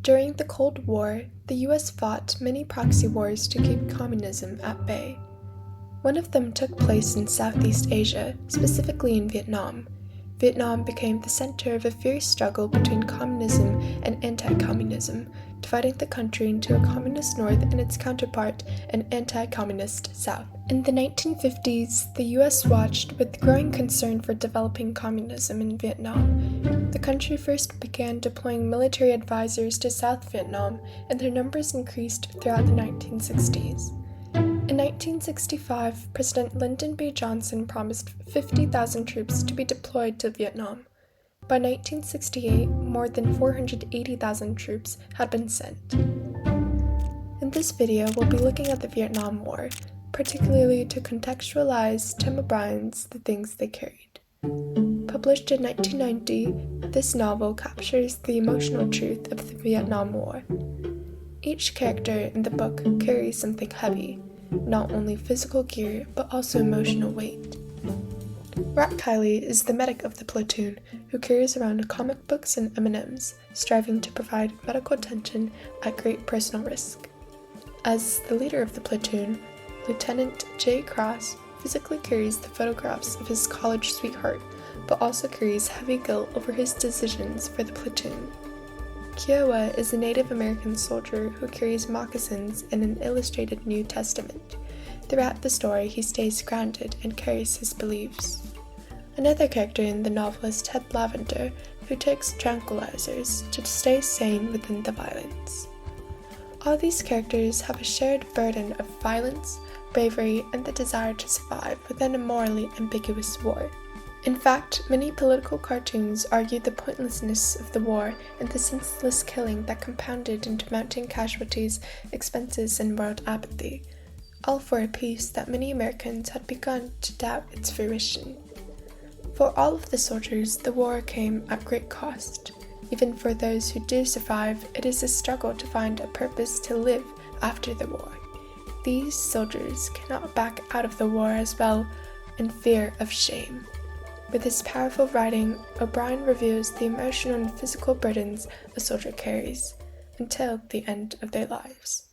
During the Cold War, the US fought many proxy wars to keep communism at bay. One of them took place in Southeast Asia, specifically in Vietnam. Vietnam became the center of a fierce struggle between communism and anti-communism, dividing the country into a communist north and its counterpart, an anti-communist south. In the 1950s, the US watched with growing concern for developing communism in Vietnam. The country first began deploying military advisors to South Vietnam, and their numbers increased throughout the 1960s. In 1965, President Lyndon B. Johnson promised 50,000 troops to be deployed to Vietnam. By 1968, more than 480,000 troops had been sent. In this video, we'll be looking at the Vietnam War, particularly to contextualize Tim O'Brien's The Things They Carried. Published in 1990, this novel captures the emotional truth of the Vietnam War. Each character in the book carries something heavy, not only physical gear, but also emotional weight. Rat Kiley is the medic of the platoon who carries around comic books and M&Ms, striving to provide medical attention at great personal risk. As the leader of the platoon, Lieutenant J. Cross physically carries the photographs of his college sweetheart, but also carries heavy guilt over his decisions for the platoon. Kiowa is a Native American soldier who carries moccasins and an illustrated New Testament. Throughout the story, he stays grounded and carries his beliefs. Another character in the novel is Ted Lavender, who takes tranquilizers to stay sane within the violence. All these characters have a shared burden of violence, bravery, and the desire to survive within a morally ambiguous war. In fact, many political cartoons argue the pointlessness of the war and the senseless killing that compounded into mounting casualties, expenses, and world apathy, all for a peace that many Americans had begun to doubt its fruition. For all of the soldiers, the war came at great cost. Even for those who do survive, it is a struggle to find a purpose to live after the war. These soldiers cannot back out of the war as well in fear of shame. With his powerful writing, O'Brien reveals the emotional and physical burdens a soldier carries until the end of their lives.